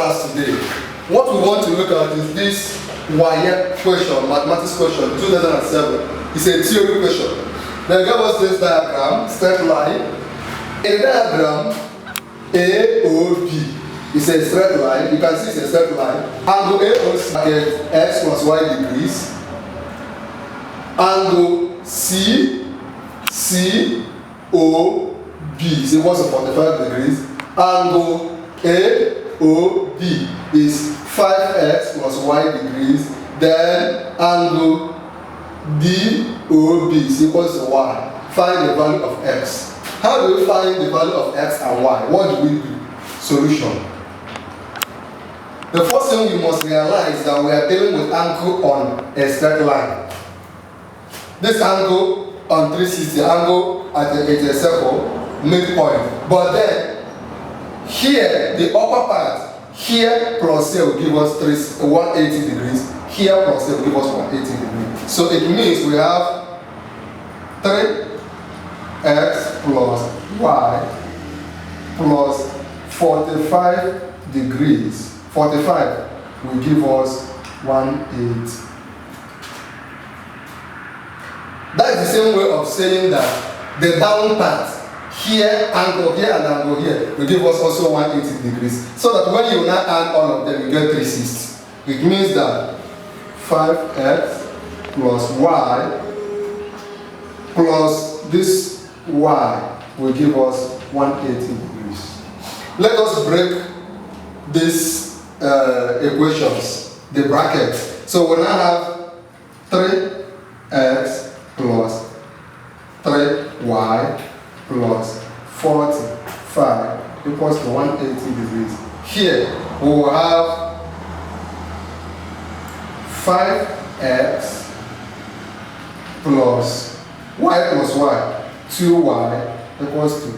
class today. What we want to look at is this WAEC question, mathematics question, 2007. It's a theory question. They gave us this diagram, straight line. In the diagram, AOB is a straight line. You can see it's a straight line. Angle AOC is x plus y degrees. Angle COB is equal to 45 degrees. Angle AOB is 5x plus y degrees. Then angle DOB is equal to y. Find the value of x. How do we find the value of x and y? What do we do? Solution. The first thing we must realize is that we are dealing with angle on a straight line. This angle on 360, angle at a circle, midpoint. But then, here, the upper part, here plus here will give us 180 degrees. Here plus here will give us 180 degrees. So it means we have 3x plus y plus 45 degrees. 45 will give us 180. That is the same way of saying that the down part, here, angle here, and angle here, will give us also 180 degrees. So that when you now add all of them, you get 360. It means that 5x plus y plus this y will give us 180 degrees. Let us break these equations, the brackets. So we now have 3x plus 3y plus 45 equals to 180 degrees. Here we will have 5x plus y plus y, 2y equals to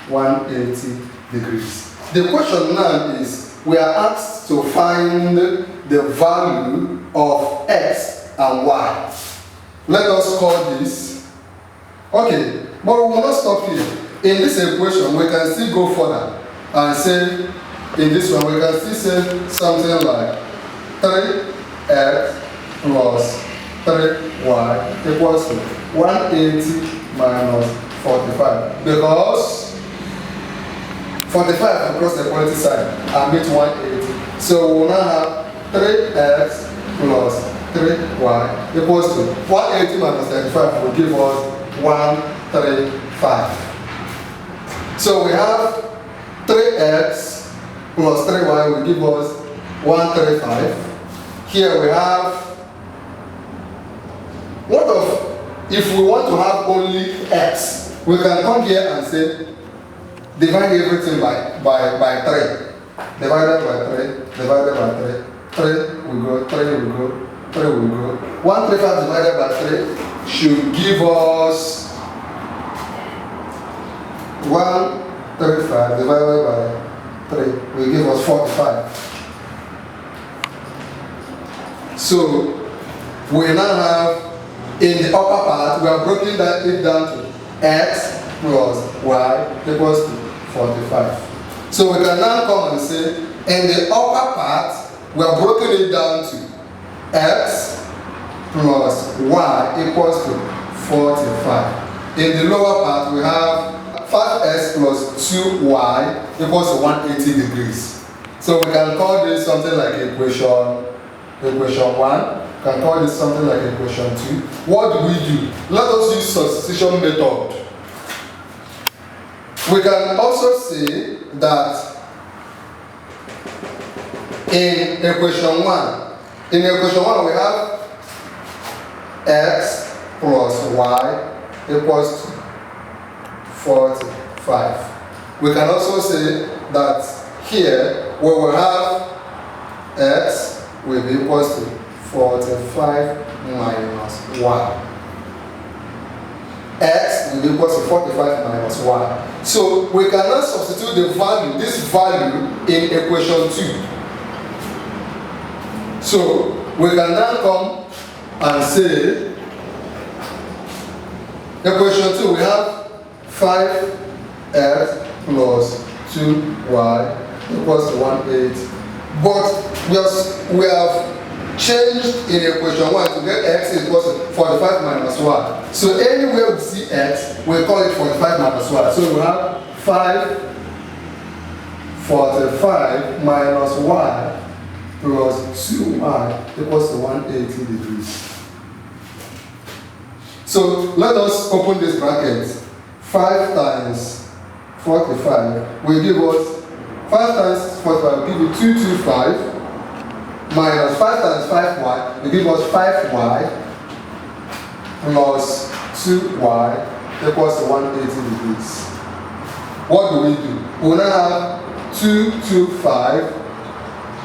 180 degrees. The question now is, we are asked to find the value of x and y. Let us call this, okay, but we will not stop here. In this equation, we can still go further and say, in this one, we can still say something like 3x plus 3y equals to 180 minus 45. Because 45 across the equality sign and meet 180. So we will now have 3x plus 3y equals to 180 minus 35 will give us 135. So we have 3x plus 3y will give us 135. Here we have, what of, if we want to have only x, we can come here and say, divide everything by 3. Divided by 3, divided by 3. 3 will go, 3 will go, 3 will go. 135 divided by 3 should give us 135 divided by 3 will give us 45. So we now have, in the upper part, we are breaking it down to x plus y equals to 45. So we can now come and say, in the upper part, we are breaking it down to x plus y equals to 45. In the lower part, we have 5x plus 2y equals to 180 degrees. So we can call this something like equation 1. We can call this something like equation 2. What do we do? Let us use substitution method. We can also say that in equation 1, we have x plus y equals to 45. We can also say that here we will have x will be equals to 45 minus y. X will be equal to 45 minus y. So we cannot substitute the value, this value, in equation 2. So we can now come and say, equation 2, we have 5x plus 2y equals to 180. But we have changed in equation 1 to get x equals to 45 minus y. So anywhere we see x, we call it 45 minus y. So we have 545 minus y plus 2y equals to 180 degrees. So let us open this bracket. 5 times 45 will give us 5 times 45 will give you 225 minus 5 times 5y will give us 5y plus 2y equals to 180 degrees. What do? We will now have 225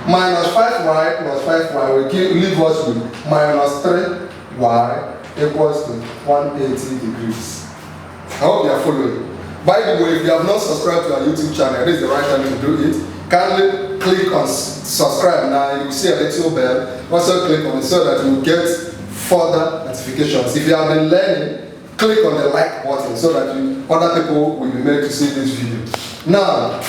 minus 5y plus 5y will leave us with minus 3y equals to 180 degrees. I hope you are following. By the way, if you have not subscribed to our YouTube channel, this is the right time to do it. Kindly click on subscribe now. You will see a little bell. Also click on it so that you will get further notifications. If you have been learning, click on the like button so that other people will be made to see this video. Now,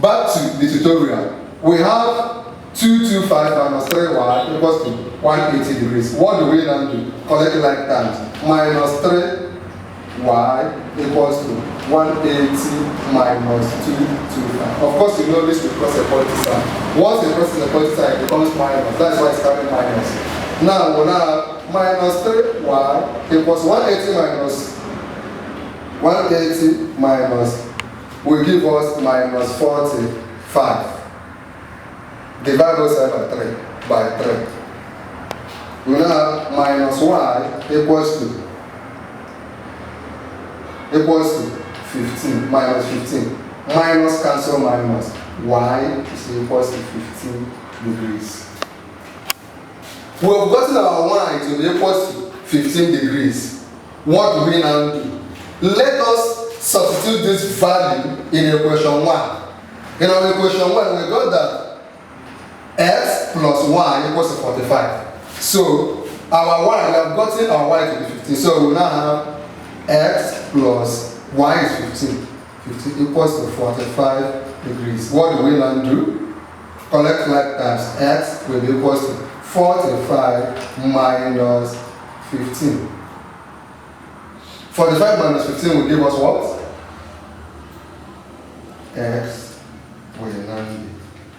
back to the tutorial. We have 225 minus 3y equals to 180 degrees. What do we now do? Collect like times. Minus 3y equals to 180 minus 225. Of course, you know this will cross a positive sign. Once it crosses a positive sign, it becomes minus. That's why it's having minus. Now we'll have minus 3y equals 180 minus will give us minus 45. Divide those by 3. We now have minus y equals to 15, minus 15. Minus cancel minus. Y is equals to 15 degrees. We have gotten our y to be equals to 15 degrees. What do we now do? Let us substitute this value in equation 1. In our equation 1, we got that x plus y equals to 45. So our y, we have gotten our y to be 15. So we now have x plus y is 15. 15 equals to 45 degrees. What do we now do? Collect like times x will be equals to 45 minus 15. 45 minus 15 will give us what? X will now be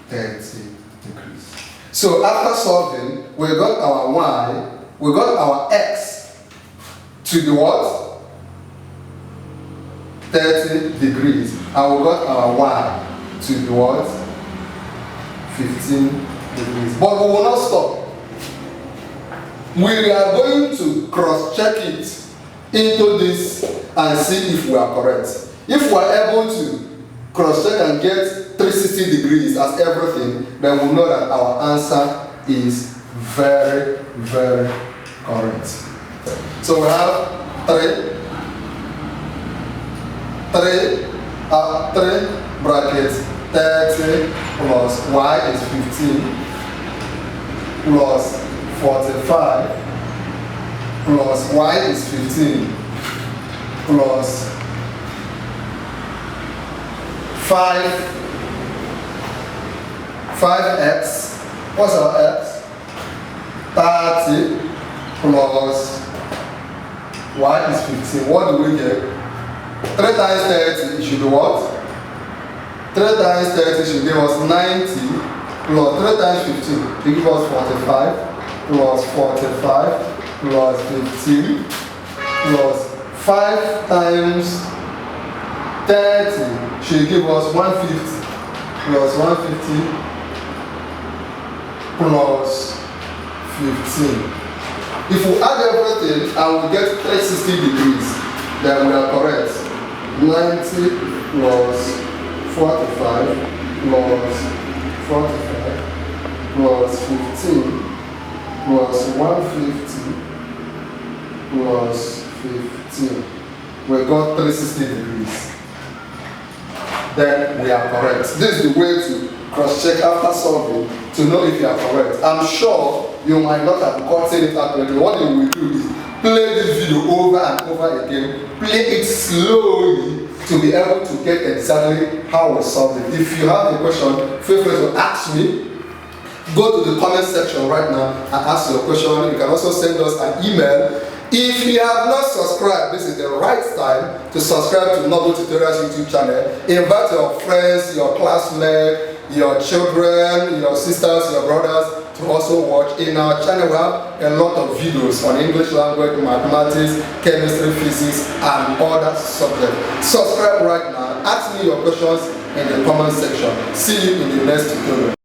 30 degrees. So after solving, we got our y, we got our x to be what? 30 degrees. And we got our y to be what? 15 degrees. But we will not stop. We are going to cross-check it into this and see if we are correct. If we are able to cross-check and get 360 degrees as everything, then we know that our answer is very, very correct. So we have 3 brackets 30 plus y is 15 plus 45 plus y is 15 plus 5x. What's our x? 30 plus y is 15. What do we get? 3 times 30 should be what? 3 times 30 should give us 90 plus 3 times 15 will give us 45 plus 45 plus 15 plus 5 times 30 should give us 150 plus 150 plus 15. If we add everything and we get 360 degrees, then we are correct. 90 plus 45 plus 45 plus 15 plus 150 plus 15. We got 360 degrees. Then we are correct. This is the way to cross-check after solving to know if you are correct. I'm sure you might not have gotten it accurately. What you will do is play this video over and over again, play it slowly to be able to get exactly how we solve it. If you have a question, feel free to ask me. Go to the comment section right now and ask your question. You can also send us an email. If you have not subscribed, this is the right time to subscribe to Noble Tutorials YouTube channel. Invite your friends, your classmates, your children, your sisters, your brothers to also watch. In our channel we have a lot of videos on English language, mathematics, chemistry, physics, and other subjects. Subscribe right now. Ask me your questions in the comment section. See you in the next tutorial.